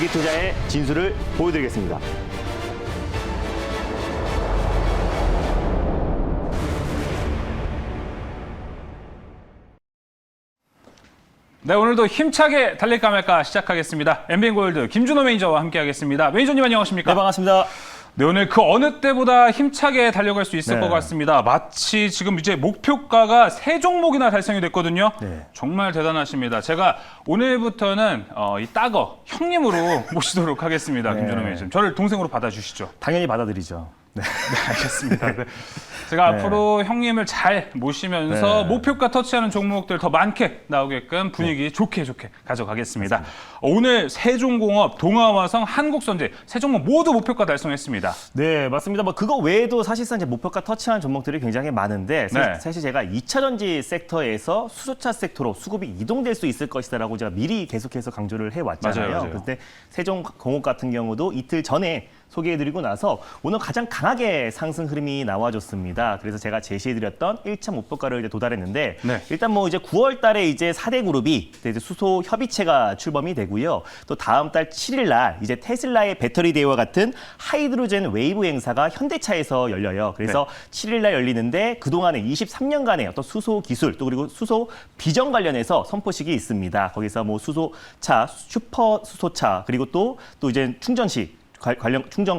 장기투자의 진수를 보여드리겠습니다. 네, 오늘도 힘차게 달릴까 말까 시작하겠습니다. MBN골드 김준호 매니저와 함께하겠습니다. 매니저님 안녕하십니까? 네, 반갑습니다. 네, 오늘 그 어느 때보다 힘차게 달려갈 수 있을 네. 것 같습니다. 마치 지금 이제 목표가가 3종목이나 달성이 됐거든요. 네. 정말 대단하십니다. 제가 오늘부터는 이 따거 형님으로 모시도록 하겠습니다. 네. 김준호 매니저님. 저를 동생으로 받아주시죠. 당연히 받아들이죠. 네. 네, 알겠습니다. 네. 제가 네. 앞으로 형님을 잘 모시면서 네. 목표가 터치하는 종목들 더 많게 나오게끔 분위기 좋게 가져가겠습니다. 오늘 세종공업, 동아화성, 한국선제 세 종목 모두 목표가 달성했습니다. 네, 맞습니다. 뭐 그거 외에도 사실상 이제 목표가 터치한 종목들이 굉장히 많은데 네. 사실 제가 2차전지 섹터에서 수소차 섹터로 수급이 이동될 수 있을 것이다라고 제가 미리 계속해서 강조를 해왔잖아요. 맞아요. 그런데 세종공업 같은 경우도 이틀 전에 소개해드리고 나서 오늘 가장 강하게 상승 흐름이 나와줬습니다. 그래서 제가 제시해드렸던 1차 목표가를 이제 도달했는데 네. 일단 뭐 이제 9월 달에 이제 4대 그룹이 이제 수소 협의체가 출범이 되고요. 또 다음 달 7일 날 이제 테슬라의 배터리 대회와 같은 하이드로젠 웨이브 행사가 현대차에서 열려요. 그래서 7일 날 열리는데 그동안에 23년간의 어떤 수소 기술 또 그리고 수소 비전 관련해서 선포식이 있습니다. 거기서 뭐 수소차, 슈퍼 수소차 그리고 또 이제 충전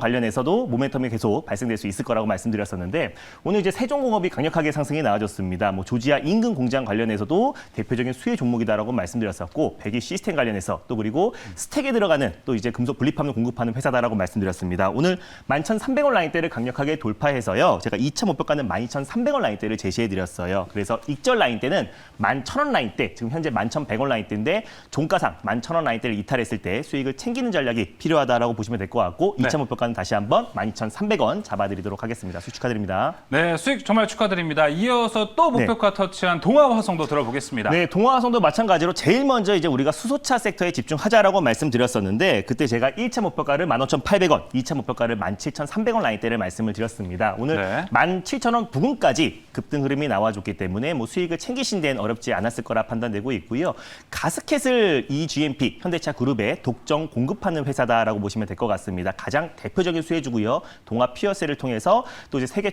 관련해서도 모멘텀이 계속 발생될 수 있을 거라고 말씀드렸었는데 오늘 이제 세종공업이 강력하게 상승이 나와줬습니다. 뭐 조지아 인근 공장 관련해서도 대표적인 수혜 종목이다라고 말씀드렸었고 배기 시스템 관련해서 또 그리고 스택에 들어가는 또 이제 금속 분리판을 공급하는 회사다라고 말씀드렸습니다. 오늘 11,300원 라인대를 강력하게 돌파해서요. 제가 2차 목표가는 12,300원 라인대를 제시해드렸어요. 그래서 익절 라인대는 11,000원 라인대, 지금 현재 11,100원 라인대인데 종가상 11,000원 라인대를 이탈했을 때 수익을 챙기는 전략이 필요하다라고 보시면 될 것 같고 2차 목표가는 다시 한번 12,300원 잡아드리도록 하겠습니다. 수익 축하드립니다. 네, 수익 정말 축하드립니다. 이어서 또 목표가 터치한 동아화성도 들어보겠습니다. 네, 동아화성도 마찬가지로 제일 먼저 이제 우리가 수소차 섹터에 집중하자라고 말씀드렸었는데 그때 제가 1차 목표가를 15,800원, 2차 목표가를 17,300원 라인대를 말씀을 드렸습니다. 오늘 네. 17,000원 부근까지 급등 흐름이 나와줬기 때문에 뭐 수익을 챙기신 데는 어렵지 않았을 거라 판단되고 있고요. 가스켓을 EGMP 현대차 그룹에 독점 공급하는 회사다라고 보시면 될 것 같습니다. 가장 대표적인 수혜주고요. 동아 피어셀을 통해서 또 이제 세계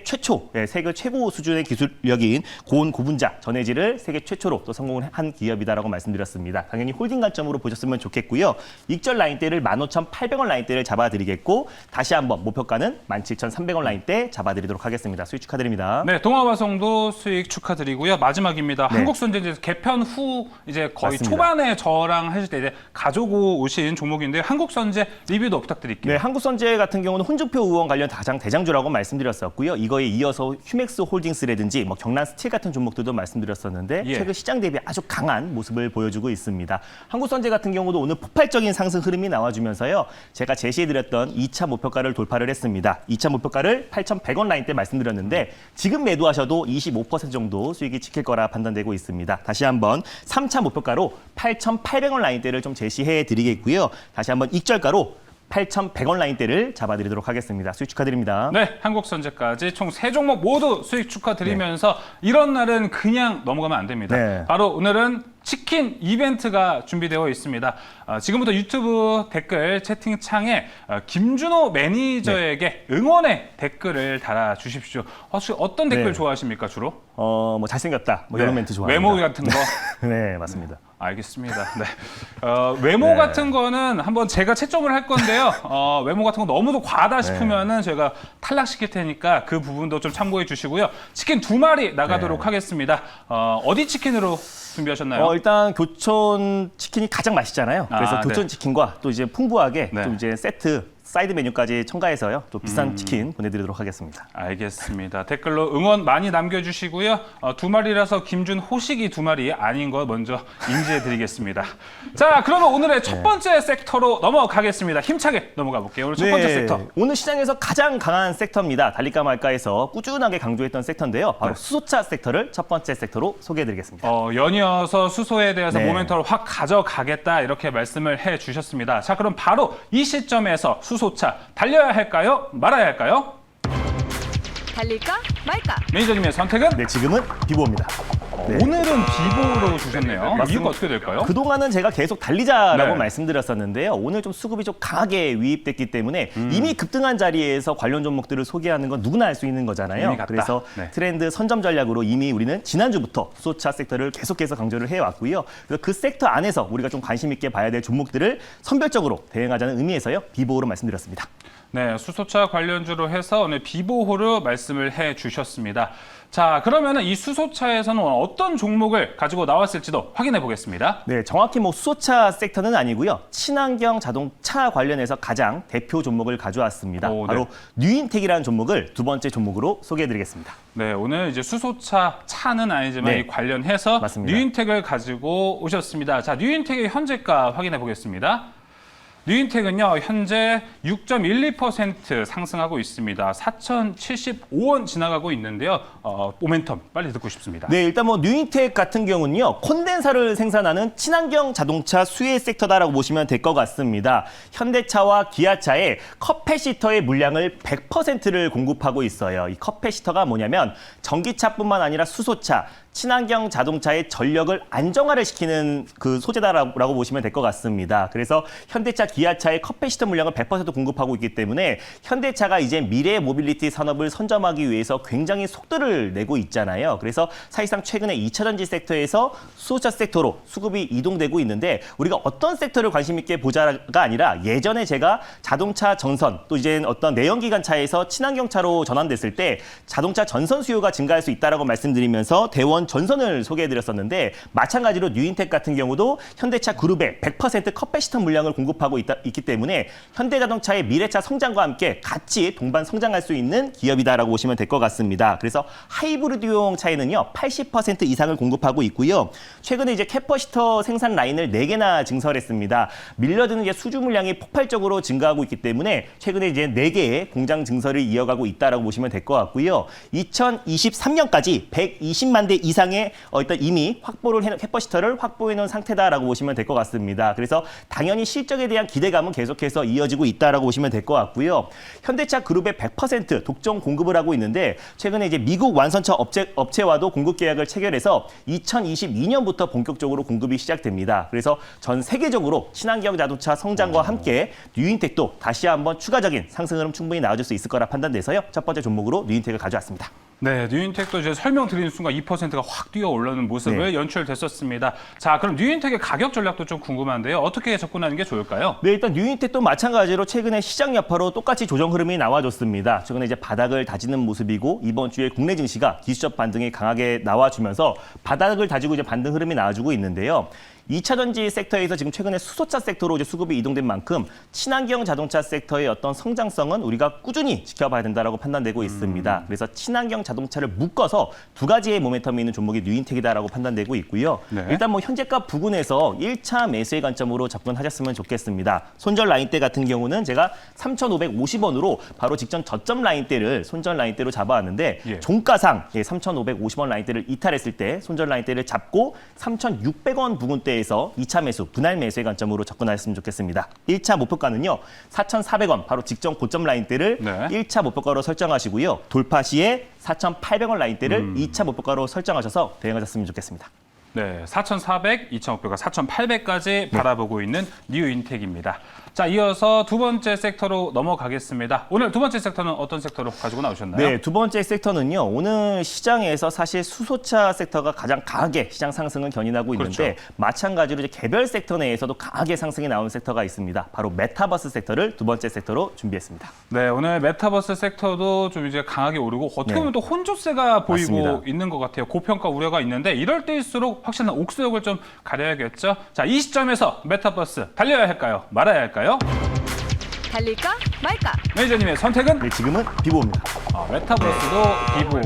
최고 수준의 기술력인 고온 고분자 전해질을 세계 최초로 또 성공을 한 기업이다라고 말씀드렸습니다. 당연히 홀딩 관점으로 보셨으면 좋겠고요. 익절 라인대를 15,800원 라인대를 잡아드리겠고 다시 한번 목표가는 17,300원 라인대 잡아드리도록 하겠습니다. 수익 축하드립니다. 네, 동아화성도 수익 축하드리고요. 마지막입니다. 네. 한국선제 개편 후 이제 거의 맞습니다. 초반에 저랑 하실 때 이제 가지고 오신 종목인데요. 한국선제 리뷰도 부탁드릴게요. 네, 한국선제 같은 경우는 혼주표 의원 관련 가장 대장주라고 말씀드렸었고요. 이거에 이어서 휴맥스 홀딩스라든지 뭐 경란 스틸 같은 종목들도 말씀드렸었는데 예. 최근 시장 대비 아주 강한 모습을 보여주고 있습니다. 한국선제 같은 경우도 오늘 폭발적인 상승 흐름이 나와주면서요. 제가 제시해드렸던 2차 목표가를 돌파를 했습니다. 2차 목표가를 8,100원 라인대 말씀드렸는데 지금 매도하셔도 25% 정도 수익이 지킬 거라 판단되고 있습니다. 다시 한번 3차 목표가로 8,800원 라인대를 좀 제시해드리겠고요. 다시 한번 익절가로 8,100원 라인대를 잡아드리도록 하겠습니다. 수익 축하드립니다. 네, 한국선제까지 총 3종목 모두 수익 축하드리면서 이런 날은 그냥 넘어가면 안 됩니다. 네. 바로 오늘은 치킨 이벤트가 준비되어 있습니다. 지금부터 유튜브 댓글 채팅창에 김준호 매니저에게 응원의 댓글을 달아주십시오. 혹시 어떤 댓글 좋아하십니까, 주로? 뭐 잘생겼다. 뭐 이런 멘트 좋아합니다. 외모 같은 거? 네, 맞습니다. 알겠습니다. 네. 외모 같은 거는 한번 제가 채점을 할 건데요. 외모 같은 거 너무도 과하다 싶으면은 제가 탈락시킬 테니까 그 부분도 좀 참고해 주시고요. 치킨 2마리 나가도록 하겠습니다. 어디 치킨으로 준비하셨나요? 일단 교촌 치킨이 가장 맛있잖아요. 그래서 교촌 치킨과 또 이제 풍부하게 또 이제 세트 사이드 메뉴까지 첨가해서요. 또 비싼 치킨 보내드리도록 하겠습니다. 알겠습니다. 댓글로 응원 많이 남겨주시고요. 2마리라서 김준 호식이 2마리 아닌 거 먼저 인지해드리겠습니다. 자, 그러면 오늘의 첫 번째 섹터로 넘어가겠습니다. 힘차게 넘어가 볼게요. 오늘 첫 번째 섹터. 오늘 시장에서 가장 강한 섹터입니다. 달릴까 말까해서 꾸준하게 강조했던 섹터인데요. 바로 수소차 섹터를 첫 번째 섹터로 소개해드리겠습니다. 연이어서 수소에 대해서 모멘텀을 확 가져가겠다 이렇게 말씀을 해주셨습니다. 자, 그럼 바로 이 시점에서 수소차 달려야 할까요? 말아야 할까요? 달릴까 말까? 매니저님의 선택은? 네, 지금은 비보입니다. 오늘은 비보로 주셨네요. 맞습니다. 이유가 어떻게 될까요? 그동안은 제가 계속 달리자라고 네. 말씀드렸었는데요. 오늘 좀 수급이 좀 강하게 유입됐기 때문에 이미 급등한 자리에서 관련 종목들을 소개하는 건 누구나 알 수 있는 거잖아요. 이미 갔다. 그래서 네. 트렌드 선점 전략으로 이미 우리는 지난주부터 수소차 섹터를 계속해서 강조를 해왔고요. 그래서 그 섹터 안에서 우리가 좀 관심 있게 봐야 될 종목들을 선별적으로 대응하자는 의미에서요. 비보호로 말씀드렸습니다. 네, 수소차 관련주로 해서 오늘 비보호로 말씀을 해주셨습니다. 자, 그러면은 이 수소차에서는 어떤 종목을 가지고 나왔을지도 확인해 보겠습니다. 네, 정확히 뭐 수소차 섹터는 아니고요. 친환경 자동차 관련해서 가장 대표 종목을 가져왔습니다. 오, 네. 바로 뉴인텍이라는 종목을 두 번째 종목으로 소개해드리겠습니다. 네, 오늘 이제 수소차 차는 아니지만 네. 이 관련해서 맞습니다. 뉴인텍을 가지고 오셨습니다. 자, 뉴인텍의 현재가 확인해 보겠습니다. 뉴인텍은요, 현재 6.12% 상승하고 있습니다. 4,075원 지나가고 있는데요. 모멘텀 빨리 듣고 싶습니다. 네, 일단 뭐 뉴인텍 같은 경우는요. 콘덴사를 생산하는 친환경 자동차 수혜 섹터다라고 보시면 될 것 같습니다. 현대차와 기아차의 커패시터의 물량을 100%를 공급하고 있어요. 이 커패시터가 뭐냐면 전기차뿐만 아니라 수소차, 친환경 자동차의 전력을 안정화를 시키는 그 소재다라고 보시면 될 것 같습니다. 그래서 현대차, 기아차의 커패시터 물량을 100% 공급하고 있기 때문에 현대차가 이제 미래 모빌리티 산업을 선점하기 위해서 굉장히 속도를 내고 있잖아요. 그래서 사실상 최근에 2차 전지 섹터에서 수소차 섹터로 수급이 이동되고 있는데 우리가 어떤 섹터를 관심 있게 보자가 아니라 예전에 제가 자동차 전선 또 이제 어떤 내연기관차에서 친환경차로 전환됐을 때 자동차 전선 수요가 증가할 수 있다라고 말씀드리면서 대원 전선을 소개해드렸었는데 마찬가지로 뉴인텍 같은 경우도 현대차 그룹의 100% 커패시터 물량을 공급하고 있기 때문에 현대자동차의 미래차 성장과 함께 같이 동반 성장할 수 있는 기업이다라고 보시면 될 것 같습니다. 그래서 하이브리드용 차에는요 80% 이상을 공급하고 있고요. 최근에 이제 캐퍼시터 생산 라인을 4개나 증설했습니다. 밀려드는 이제 수주 물량이 폭발적으로 증가하고 있기 때문에 최근에 이제 4개의 공장 증설을 이어가고 있다라고 보시면 될 것 같고요. 2023년까지 120만 대 이상의 일단 이미 캐퍼시터를 확보해 놓은 상태다라고 보시면 될 것 같습니다. 그래서 당연히 실적에 대한 기대감은 계속해서 이어지고 있다라고 보시면 될 것 같고요. 현대차 그룹의 100% 독점 공급을 하고 있는데 최근에 이제 미국 완선차 업체와도 공급 계약을 체결해서 2022년부터 본격적으로 공급이 시작됩니다. 그래서 전 세계적으로 친환경 자동차 성장과 함께 뉴인텍도 다시 한번 추가적인 상승 흐름 충분히 나와줄 수 있을 거라 판단돼서요. 첫 번째 종목으로 뉴인텍을 가져왔습니다. 네, 뉴인텍도 이제 설명드리는 순간 2%가 확 뛰어 올라오는 모습을 연출됐었습니다. 자, 그럼 뉴인텍의 가격 전략도 좀 궁금한데요. 어떻게 접근하는 게 좋을까요? 네, 일단 뉴인텍도 마찬가지로 최근에 시장 여파로 똑같이 조정 흐름이 나와줬습니다. 최근에 이제 바닥을 다지는 모습이고 이번 주에 국내 증시가 기술적 반등이 강하게 나와주면서 바닥을 다지고 이제 반등 흐름이 나와주고 있는데요. 2차 전지 섹터에서 지금 최근에 수소차 섹터로 이제 수급이 이동된 만큼 친환경 자동차 섹터의 어떤 성장성은 우리가 꾸준히 지켜봐야 된다라고 판단되고 있습니다. 그래서 친환경 자동차를 묶어서 두 가지의 모멘텀이 있는 종목이 뉴인텍이다라고 판단되고 있고요. 네. 일단 뭐 현재가 부근에서 1차 매수의 관점으로 접근하셨으면 좋겠습니다. 손절 라인대 같은 경우는 제가 3,550원으로 바로 직전 저점 라인대를 손절 라인대로 잡아왔는데 예. 종가상 3,550원 라인대를 이탈했을 때 손절 라인대를 잡고 3,600원 부근대에서 2차 매수, 분할 매수의 관점으로 접근하셨으면 좋겠습니다. 1차 목표가는요. 4,400원, 바로 직전 고점 라인대를 네. 1차 목표가로 설정하시고요. 돌파 시에 4,800원 라인대를 2차 목표가로 설정하셔서 대응하셨으면 좋겠습니다. 네, 4,400, 2,500과 4,800까지 바라보고 있는 뉴인텍입니다. 자, 이어서 두 번째 섹터로 넘어가겠습니다. 오늘 두 번째 섹터는 어떤 섹터로 가지고 나오셨나요? 네, 두 번째 섹터는요. 오늘 시장에서 사실 수소차 섹터가 가장 강하게 시장 상승을 견인하고 있는데 그렇죠. 마찬가지로 이제 개별 섹터 내에서도 강하게 상승이 나온 섹터가 있습니다. 바로 메타버스 섹터를 두 번째 섹터로 준비했습니다. 네, 오늘 메타버스 섹터도 좀 이제 강하게 오르고 어떻게 보면 또 혼조세가 보이고 맞습니다. 있는 것 같아요. 고평가 우려가 있는데 이럴 때일수록 확실한 옥수역을 좀 가려야겠죠. 자, 이 시점에서 메타버스 달려야 할까요? 말아야 할까요? 달릴까 말까? 매니저님의 선택은? 네, 지금은 비보입니다. 메타버스도 비보.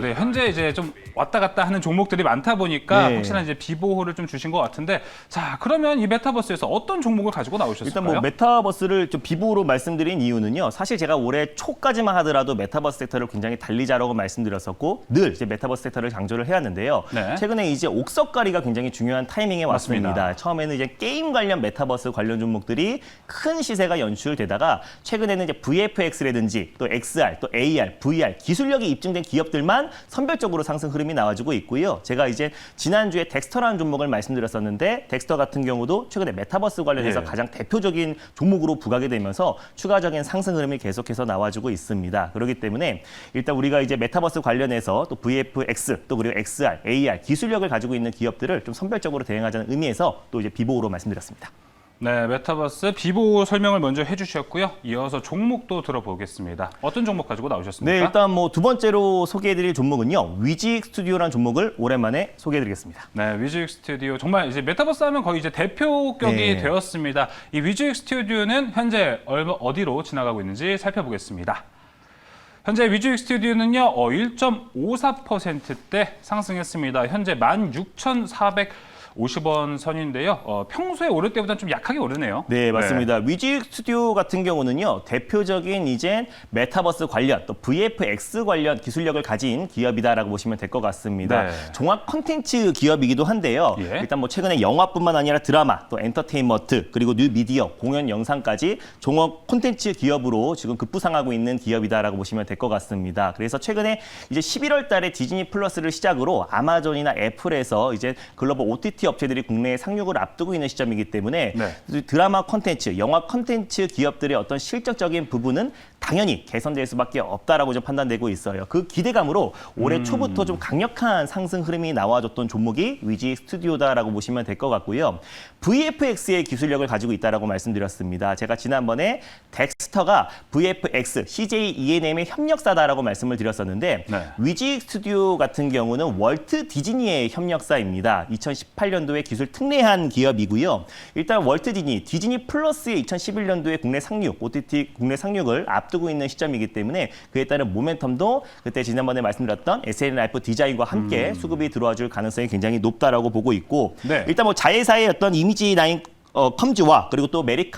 네, 현재 이제 좀 왔다 갔다 하는 종목들이 많다 보니까 네. 확실한 이제 비보호를 좀 주신 것 같은데, 자, 그러면 이 메타버스에서 어떤 종목을 가지고 나오셨을까요? 일단 뭐 메타버스를 좀 비보로 말씀드린 이유는요. 사실 제가 올해 초까지만 하더라도 메타버스 섹터를 굉장히 달리자라고 말씀드렸었고 늘 이제 메타버스 섹터를 강조를 해왔는데요. 네. 최근에 이제 옥석가리가 굉장히 중요한 타이밍에 왔습니다. 맞습니다. 처음에는 이제 게임 관련 메타버스 관련 종목들이 큰 시세가 연출되다가 최근에는 이제 VFX라든지 또 XR, 또 AR, VR 기술력이 입증된 기업들 종목들만 선별적으로 상승 흐름이 나와주고 있고요. 제가 이제 지난주에 덱스터라는 종목을 말씀드렸었는데 덱스터 같은 경우도 최근에 메타버스 관련해서 예. 가장 대표적인 종목으로 부각이 되면서 추가적인 상승 흐름이 계속해서 나와주고 있습니다. 그렇기 때문에 일단 우리가 이제 메타버스 관련해서 또 VFX 또 그리고 XR, AR 기술력을 가지고 있는 기업들을 좀 선별적으로 대응하자는 의미에서 또 이제 비보호로 말씀드렸습니다. 네, 메타버스 비보 설명을 먼저 해주셨고요. 이어서 종목도 들어보겠습니다. 어떤 종목 가지고 나오셨습니까? 네, 일단 뭐 두 번째로 소개해드릴 종목은요. 위직 스튜디오라는 종목을 오랜만에 소개해드리겠습니다. 네, 위즈익 스튜디오 정말 이제 메타버스 하면 거의 이제 대표격이 네. 되었습니다. 이 위즈익 스튜디오는 현재 어디로 지나가고 있는지 살펴보겠습니다. 현재 위즈익 스튜디오는요, 1.54%대 상승했습니다. 현재 16,450원 선인데요. 평소에 오를 때보다 좀 약하게 오르네요. 네, 맞습니다. 위직 스튜디오 같은 경우는요, 대표적인 이제 메타버스 관련 또 VFX 관련 기술력을 가진 기업이다라고 보시면 될 것 같습니다. 네. 종합 콘텐츠 기업이기도 한데요. 예. 일단 뭐 최근에 영화뿐만 아니라 드라마, 또 엔터테인먼트, 그리고 뉴 미디어, 공연 영상까지 종합 콘텐츠 기업으로 지금 급부상하고 있는 기업이다라고 보시면 될 것 같습니다. 그래서 최근에 이제 11월 달에 디즈니 플러스를 시작으로 아마존이나 애플에서 이제 글로벌 OTT 업체들이 국내에 상륙을 앞두고 있는 시점이기 때문에 네. 드라마 콘텐츠, 영화 콘텐츠 기업들의 어떤 실적적인 부분은 당연히 개선될 수밖에 없다라고 좀 판단되고 있어요. 그 기대감으로 올해 초부터 좀 강력한 상승 흐름이 나와줬던 종목이 위지 스튜디오다라고 보시면 될 것 같고요. VFX의 기술력을 가지고 있다라고 말씀드렸습니다. 제가 지난번에 덱스터가 VFX, CJ ENM의 협력사다라고 말씀을 드렸었는데 네. 위지 스튜디오 같은 경우는 월트 디즈니의 협력사입니다. 2018년도에 기술 특례한 기업이고요. 일단 월트 디즈니 플러스의 2011년도에 국내 상륙, OTT 국내 상륙을 앞두고 있는 시점이기 때문에 그에 따른 모멘텀도 그때 지난번에 말씀드렸던 SNLife 디자인과 함께 수급이 들어와 줄 가능성이 굉장히 높다라고 보고 있고 네. 일단 뭐 자회사의 어떤 이미지 라인 컴즈와 그리고 또 메리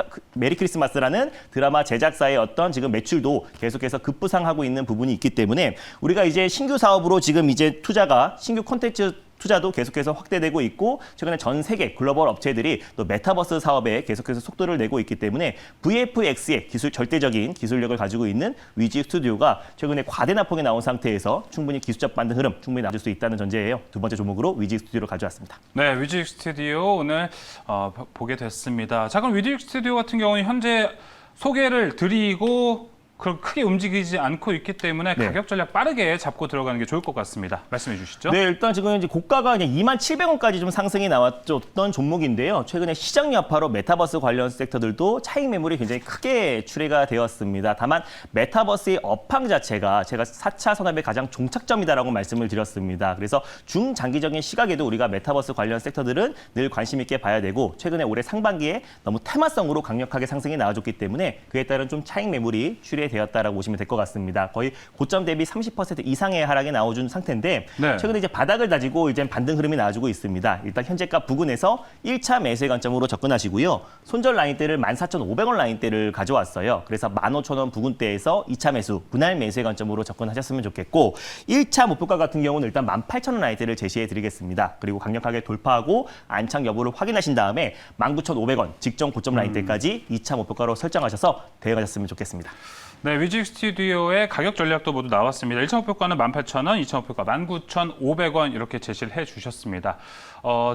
크리스마스라는 드라마 제작사의 어떤 지금 매출도 계속해서 급부상하고 있는 부분이 있기 때문에 우리가 이제 신규 사업으로 지금 이제 투자가 신규 콘텐츠 투자도 계속해서 확대되고 있고 최근에 전 세계 글로벌 업체들이 또 메타버스 사업에 계속해서 속도를 내고 있기 때문에 VFX의 절대적인 기술력을 가지고 있는 위지 스튜디오가 최근에 과대납폭이 나온 상태에서 충분히 기술적 반등 흐름 충분히 나올 수 있다는 전제예요. 두 번째 종목으로 위지 스튜디오를 가져왔습니다. 네, 위즈익 스튜디오 오늘 보게 됐습니다. 자, 그럼 위즈익 스튜디오 같은 경우는 현재 소개를 드리고 크게 움직이지 않고 있기 때문에 네. 가격 전략 빠르게 잡고 들어가는 게 좋을 것 같습니다. 말씀해 주시죠. 네, 일단 지금 이제 고가가 그냥 27,000원까지 좀 상승이 나왔던 종목인데요. 최근에 시장 여파로 메타버스 관련 섹터들도 차익 매물이 굉장히 크게 출회가 되었습니다. 다만 메타버스의 업황 자체가 제가 4차 산업의 가장 종착점이다라고 말씀을 드렸습니다. 그래서 중장기적인 시각에도 우리가 메타버스 관련 섹터들은 늘 관심 있게 봐야 되고 최근에 올해 상반기에 너무 테마성으로 강력하게 상승이 나와줬기 때문에 그에 따른 좀 차익 매물이 출회되었다라고 보시면 될 것 같습니다. 거의 고점 대비 30% 이상의 하락이 나와준 상태인데 네. 최근에 이제 바닥을 다지고 이제 반등 흐름이 나와주고 있습니다. 일단 현재가 부근에서 1차 매수의 관점으로 접근하시고요. 손절 라인대를 14,500원 라인대를 가져왔어요. 그래서 15,000원 부근대에서 2차 매수, 분할 매수의 관점으로 접근하셨으면 좋겠고 1차 목표가 같은 경우는 일단 18,000원 라인대를 제시해 드리겠습니다. 그리고 강력하게 돌파하고 안착 여부를 확인하신 다음에 19,500원 직전 고점 라인대까지 2차 목표가로 설정하셔서 대응하셨으면 좋겠습니다. 네, 위즈익 스튜디오의 가격 전략도 모두 나왔습니다. 1차 목표가는 18,000원, 2차 목표가 19,500원 이렇게 제시를 해주셨습니다.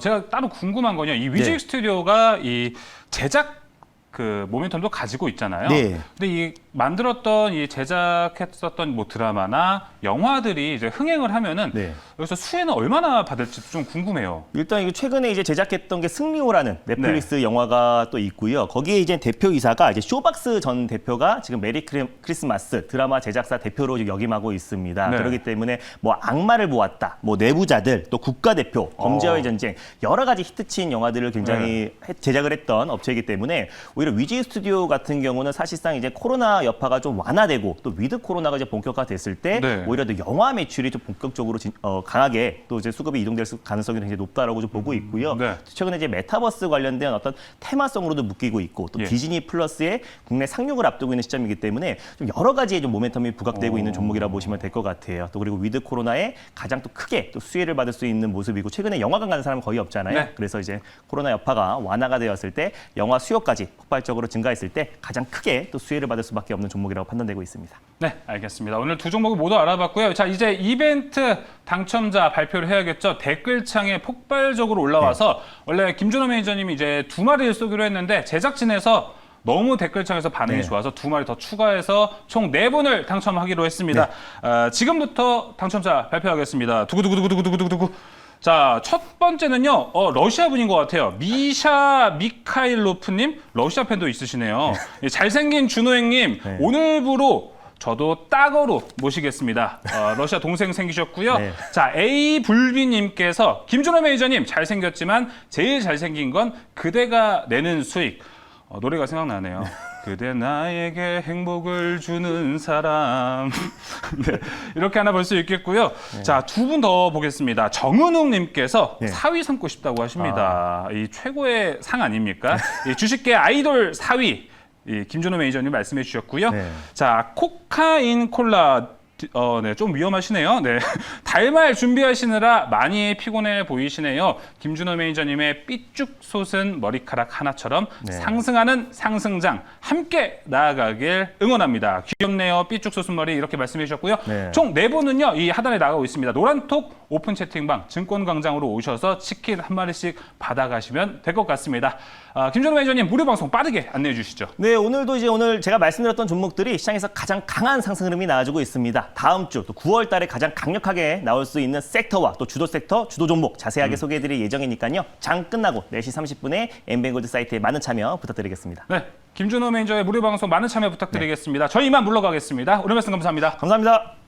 제가 따로 궁금한 건요. 이 위즈익 네. 스튜디오가 이 제작 그 모멘텀도 가지고 있잖아요. 네. 근데 이 만들었던 이 제작했었던 뭐 드라마나 영화들이 이제 흥행을 하면은 네. 여기서 수혜는 얼마나 받을지 좀 궁금해요. 일단 이게 최근에 이제 제작했던 게 승리호라는 넷플릭스 영화가 또 있고요. 거기에 이제 대표이사가 이제 쇼박스 전 대표가 지금 메리 크리스마스 드라마 제작사 대표로 지금 역임하고 있습니다. 네. 그렇기 때문에 뭐 악마를 보았다, 뭐 내부자들, 또 국가대표, 범죄와의 전쟁 여러 가지 히트친 영화들을 굉장히 제작을 했던 업체이기 때문에 오히려 위지 스튜디오 같은 경우는 사실상 이제 코로나 여파가 좀 완화되고 또 위드 코로나가 이제 본격화됐을 때 네. 오히려 또 영화 매출이 좀 본격적으로 강하게 또 이제 수급이 이동될 가능성이 굉장히 높다라고 좀 보고 있고요. 네. 최근에 이제 메타버스 관련된 어떤 테마성으로도 묶이고 있고 또 예. 디즈니 플러스의 국내 상륙을 앞두고 있는 시점이기 때문에 좀 여러 가지의 좀 모멘텀이 부각되고 있는 종목이라고 보시면 될 것 같아요. 또 그리고 위드 코로나에 가장 또 크게 또 수혜를 받을 수 있는 모습이고 최근에 영화관 가는 사람은 거의 없잖아요. 네. 그래서 이제 코로나 여파가 완화가 되었을 때 영화 수요까지 폭발적으로 증가했을 때 가장 크게 또 수혜를 받을 수밖에 없는 종목이라고 판단되고 있습니다. 네, 알겠습니다. 오늘 두 종목을 모두 알아봤고요. 자, 이제 이벤트 당첨자 발표를 해야겠죠. 댓글창에 폭발적으로 올라와서 원래 김준호 매니저님이 이제 2마리를 쏘기로 했는데 제작진에서 너무 댓글창에서 반응이 네. 좋아서 2마리 더 추가해서 총 4분을 당첨하기로 했습니다. 지금부터 당첨자 발표하겠습니다. 두구두구두구두구두구두구. 자, 첫 번째는요, 러시아 분인 것 같아요. 미샤 미카일로프님, 러시아 팬도 있으시네요. 잘생긴 준호행님, 네. 오늘부로 저도 따거로 모시겠습니다. 러시아 동생 생기셨고요. 네. 자, A불비님께서 김준호 매니저님 잘생겼지만 제일 잘생긴 건 그대가 내는 수익. 노래가 생각나네요. 그대 나에게 행복을 주는 사람. 네, 이렇게 하나 볼 수 있겠고요. 자, 두 분 더 보겠습니다. 정은웅님께서 네. 4위 삼고 싶다고 하십니다. 이 최고의 상 아닙니까? 이 주식계 아이돌 4위. 이 김준호 매니저님 말씀해 주셨고요. 네. 자, 코카인 콜라. 네, 좀 위험하시네요. 네. 달말 준비하시느라 많이 피곤해 보이시네요. 김준호 매니저님의 삐쭉 솟은 머리카락 하나처럼 네. 상승하는 상승장 함께 나아가길 응원합니다. 귀엽네요. 삐쭉 솟은 머리 이렇게 말씀해 주셨고요. 네. 총 4분은요. 이 하단에 나가고 있습니다. 노란톡 오픈 채팅방 증권광장으로 오셔서 치킨 한 마리씩 받아가시면 될 것 같습니다. 김준호 매니저님 무료 방송 빠르게 안내해 주시죠. 네, 오늘 제가 말씀드렸던 종목들이 시장에서 가장 강한 상승 흐름이 나와주고 있습니다. 다음 주 또 9월 달에 가장 강력하게 나올 수 있는 섹터와 또 주도 섹터, 주도 종목 자세하게 소개해드릴 예정이니까요. 장 끝나고 4시 30분에 엠뱅골드 사이트에 많은 참여 부탁드리겠습니다. 네, 김준호 매니저의 무료 방송 많은 참여 부탁드리겠습니다. 저희 이만 물러가겠습니다. 오늘 말씀 감사합니다. 감사합니다.